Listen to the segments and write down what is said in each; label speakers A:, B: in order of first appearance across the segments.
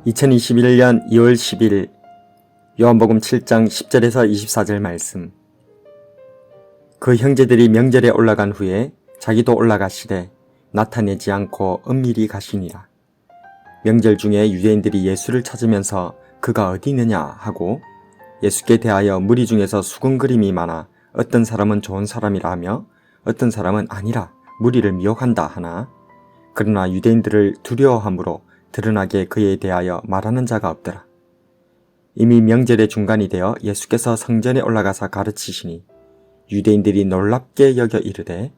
A: 2021년 2월 10일 요한복음 7장 10절에서 24절 말씀. 그 형제들이 명절에 올라간 후에 자기도 올라가시되 나타내지 않고 은밀히 가시니라. 명절 중에 유대인들이 예수를 찾으면서 그가 어디 있느냐 하고 예수께 대하여 무리 중에서 수군거림이 많아 어떤 사람은 좋은 사람이라 하며 어떤 사람은 아니라 무리를 미혹한다 하나, 그러나 유대인들을 두려워함으로 드러나게 그에 대하여 말하는 자가 없더라. 이미 명절의 중간이 되어 예수께서 성전에 올라가서 가르치시니 유대인들이 놀랍게 여겨 이르되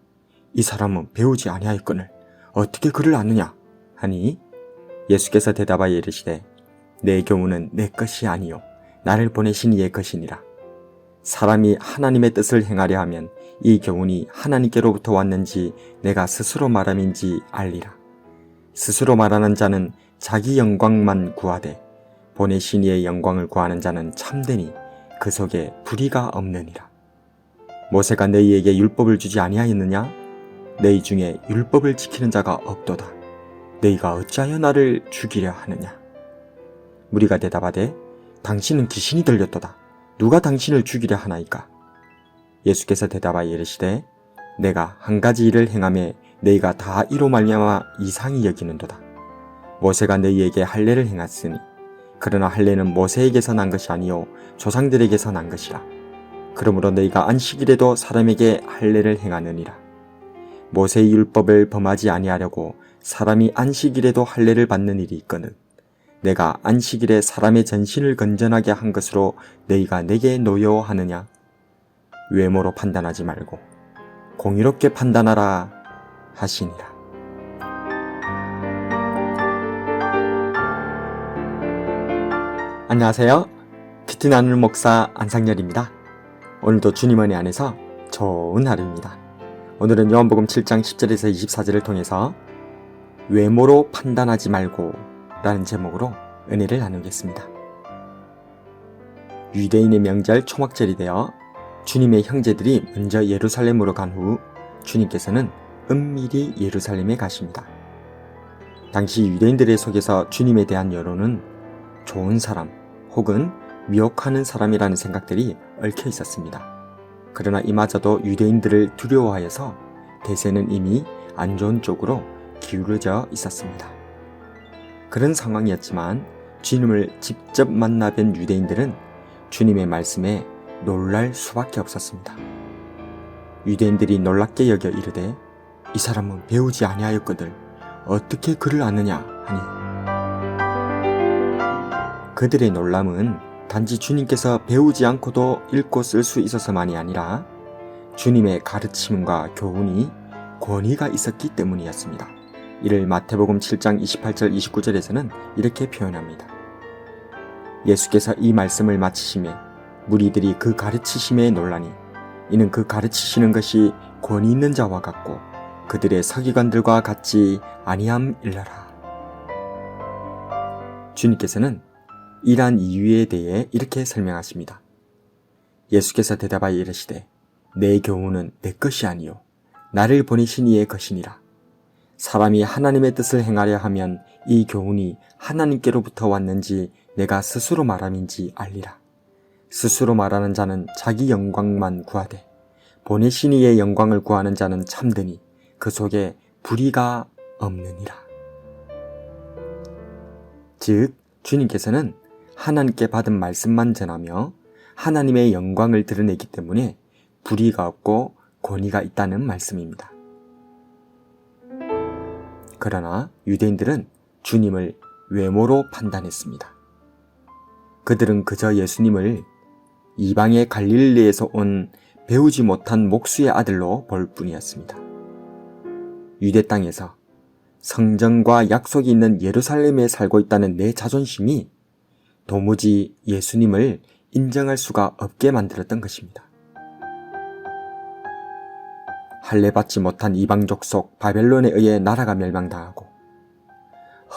A: 이 사람은 배우지 아니하였거늘 어떻게 그를 아느냐 하니, 예수께서 대답하여 이르시되 내 교훈은 내 것이 아니요 나를 보내신 이의 것이니라. 사람이 하나님의 뜻을 행하려 하면 이 교훈이 하나님께로부터 왔는지 내가 스스로 말함인지 알리라. 스스로 말하는 자는 자기 영광만 구하되 보내신 이의 영광을 구하는 자는 참되니 그 속에 불의가 없느니라. 모세가 너희에게 율법을 주지 아니하였느냐? 너희 중에 율법을 지키는 자가 없도다. 너희가 어찌하여 나를 죽이려 하느냐? 무리가 대답하되 당신은 귀신이 들렸도다. 누가 당신을 죽이려 하나이까? 예수께서 대답하여 이르시되 내가 한 가지 일을 행하매 너희가 다 이로 말미암아 이상히 여기는도다. 모세가 너희에게 할례를 행했으니 그러나 할례는 모세에게서 난 것이 아니요 조상들에게서 난 것이라. 그러므로 너희가 안식일에도 사람에게 할례를 행하느니라. 모세의 율법을 범하지 아니하려고 사람이 안식일에도 할례를 받는 일이 있거늘 내가 안식일에 사람의 전신을 건전하게 한 것으로 너희가 내게 노여워하느냐? 외모로 판단하지 말고 공의롭게 판단하라 하시니라. 안녕하세요. 큐티 나누는 목사 안상열입니다. 오늘도 주님 은혜 안에서 좋은 하루입니다. 오늘은 요한복음 7장 10절에서 24절을 통해서 외모로 판단하지 말고 라는 제목으로 은혜를 나누겠습니다. 유대인의 명절 초막절이 되어 주님의 형제들이 먼저 예루살렘으로 간 후 주님께서는 은밀히 예루살렘에 가십니다. 당시 유대인들의 속에서 주님에 대한 여론은 좋은 사람 혹은 미혹하는 사람이라는 생각들이 얽혀 있었습니다. 그러나 이마저도 유대인들을 두려워하여서 대세는 이미 안 좋은 쪽으로 기울어져 있었습니다. 그런 상황이었지만 주님을 직접 만나 뵌 유대인들은 주님의 말씀에 놀랄 수밖에 없었습니다. 유대인들이 놀랍게 여겨 이르되 이 사람은 배우지 아니하였거늘 어떻게 그를 아느냐 하니, 그들의 놀람은 단지 주님께서 배우지 않고도 읽고 쓸 수 있어서만이 아니라 주님의 가르침과 교훈이 권위가 있었기 때문이었습니다. 이를 마태복음 7장 28절 29절에서는 이렇게 표현합니다. 예수께서 이 말씀을 마치시매 무리들이 그 가르치심에 놀라니 이는 그 가르치시는 것이 권위 있는 자와 같고 그들의 서기관들과 같지 아니함일러라. 주님께서는 이러한 이유에 대해 이렇게 설명하십니다. 예수께서 대답하여 이르시되 내 교훈은 내 것이 아니요 나를 보내신 이의 것이니라. 사람이 하나님의 뜻을 행하려 하면 이 교훈이 하나님께로부터 왔는지 내가 스스로 말함인지 알리라. 스스로 말하는 자는 자기 영광만 구하되 보내신 이의 영광을 구하는 자는 참되니 그 속에 불의가 없느니라. 즉 주님께서는 하나님께 받은 말씀만 전하며 하나님의 영광을 드러내기 때문에 불의가 없고 권위가 있다는 말씀입니다. 그러나 유대인들은 주님을 외모로 판단했습니다. 그들은 그저 예수님을 이방의 갈릴리에서 온 배우지 못한 목수의 아들로 볼 뿐이었습니다. 유대 땅에서 성전과 약속이 있는 예루살렘에 살고 있다는 내 자존심이 도무지 예수님을 인정할 수가 없게 만들었던 것입니다. 할례받지 못한 이방족 속 바벨론에 의해 나라가 멸망당하고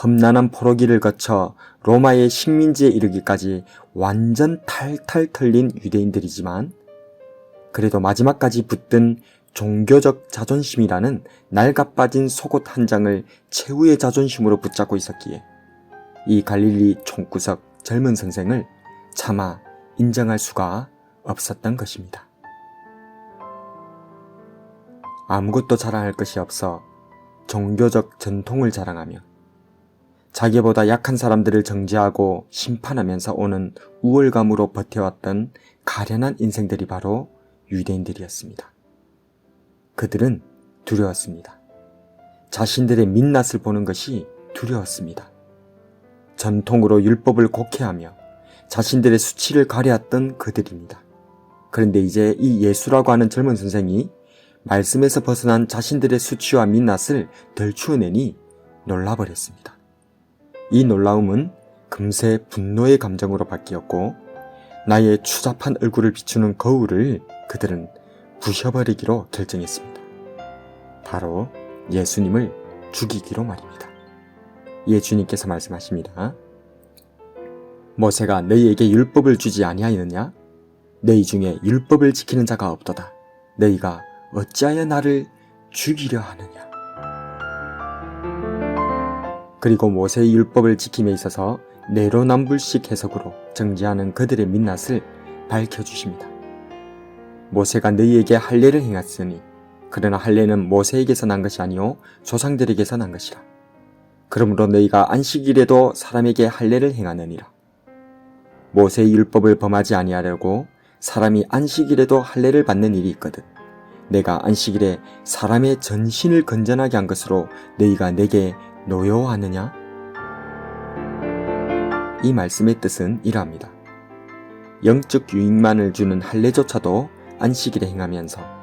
A: 험난한 포로기를 거쳐 로마의 식민지에 이르기까지 완전 탈탈 털린 유대인들이지만 그래도 마지막까지 붙든 종교적 자존심이라는 낡아빠진 속옷 한 장을 최후의 자존심으로 붙잡고 있었기에 이 갈릴리 총구석 젊은 선생을 차마 인정할 수가 없었던 것입니다. 아무것도 자랑할 것이 없어 종교적 전통을 자랑하며 자기보다 약한 사람들을 정죄하고 심판하면서 오는 우월감으로 버텨왔던 가련한 인생들이 바로 유대인들이었습니다. 그들은 두려웠습니다. 자신들의 민낯을 보는 것이 두려웠습니다. 전통으로 율법을 곡해하며 자신들의 수치를 가려왔던 그들입니다. 그런데 이제 이 예수라고 하는 젊은 선생이 말씀에서 벗어난 자신들의 수치와 민낯을 덜추어내니 놀라버렸습니다. 이 놀라움은 금세 분노의 감정으로 바뀌었고 나의 추잡한 얼굴을 비추는 거울을 그들은 부셔버리기로 결정했습니다. 바로 예수님을 죽이기로 말입니다. 이에 주님께서 말씀하십니다. 모세가 너희에게 율법을 주지 아니하였느냐? 너희 중에 율법을 지키는 자가 없도다. 너희가 어찌하여 나를 죽이려 하느냐? 그리고 모세의 율법을 지킴에 있어서 내로남불식 해석으로 정죄하는 그들의 민낯을 밝혀주십니다. 모세가 너희에게 할례를 행했으니 그러나 할례는 모세에게서 난 것이 아니요 조상들에게서 난 것이라. 그러므로 너희가 안식일에도 사람에게 할례를 행하느니라. 모세의 율법을 범하지 아니하려고 사람이 안식일에도 할례를 받는 일이 있거든. 내가 안식일에 사람의 전신을 건전하게 한 것으로 너희가 내게 노여워하느냐? 이 말씀의 뜻은 이러합니다. 영적 유익만을 주는 할례조차도 안식일에 행하면서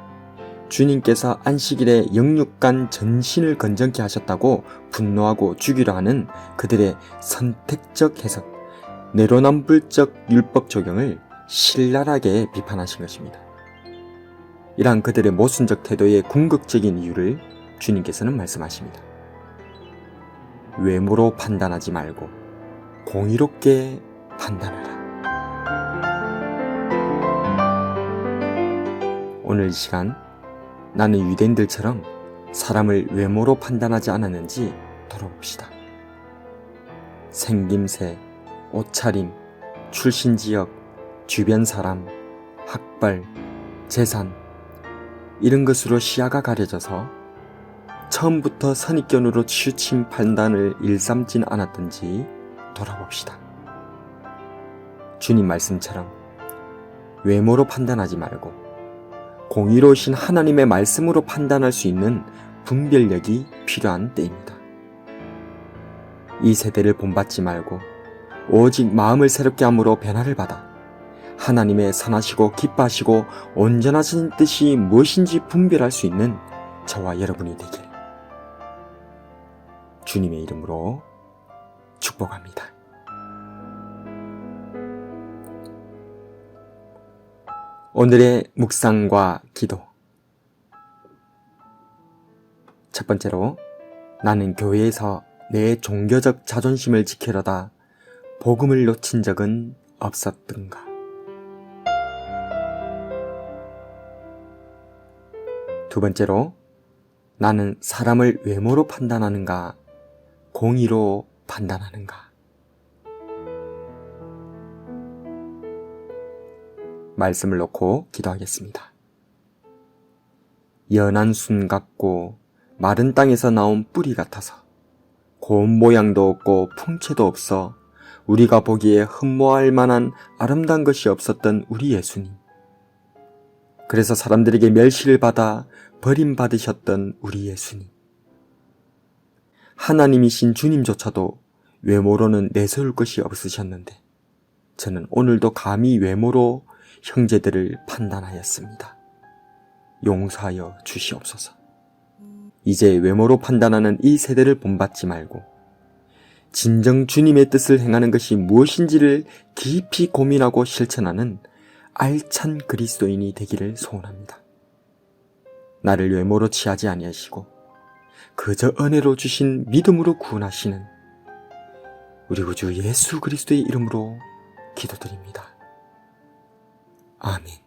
A: 주님께서 안식일에 영육간 전신을 건전케 하셨다고 분노하고 죽이려 하는 그들의 선택적 해석, 내로남불적 율법 적용을 신랄하게 비판하신 것입니다. 이러한 그들의 모순적 태도의 궁극적인 이유를 주님께서는 말씀하십니다. 외모로 판단하지 말고 공의롭게 판단하라. 오늘 이 시간 나는 유대인들처럼 사람을 외모로 판단하지 않았는지 돌아봅시다. 생김새, 옷차림, 출신 지역, 주변 사람, 학벌, 재산 이런 것으로 시야가 가려져서 처음부터 선입견으로 치우친 판단을 일삼진 않았던지 돌아봅시다. 주님 말씀처럼 외모로 판단하지 말고 공의로우신 하나님의 말씀으로 판단할 수 있는 분별력이 필요한 때입니다. 이 세대를 본받지 말고 오직 마음을 새롭게 함으로 변화를 받아 하나님의 선하시고 기뻐하시고 온전하신 뜻이 무엇인지 분별할 수 있는 저와 여러분이 되길 주님의 이름으로 축복합니다. 오늘의 묵상과 기도. 첫 번째로, 나는 교회에서 내 종교적 자존심을 지키려다 복음을 놓친 적은 없었던가. 두 번째로, 나는 사람을 외모로 판단하는가, 공의로 판단하는가. 말씀을 놓고 기도하겠습니다. 연한 순 같고 마른 땅에서 나온 뿌리 같아서 고운 모양도 없고 풍채도 없어 우리가 보기에 흠모할 만한 아름다운 것이 없었던 우리 예수님. 그래서 사람들에게 멸시를 받아 버림받으셨던 우리 예수님. 하나님이신 주님조차도 외모로는 내세울 것이 없으셨는데 저는 오늘도 감히 외모로 형제들을 판단하였습니다. 용서하여 주시옵소서. 이제 외모로 판단하는 이 세대를 본받지 말고 진정 주님의 뜻을 행하는 것이 무엇인지를 깊이 고민하고 실천하는 알찬 그리스도인이 되기를 소원합니다. 나를 외모로 취하지 아니하시고 그저 은혜로 주신 믿음으로 구원하시는 우리 구주 예수 그리스도의 이름으로 기도드립니다. 아멘.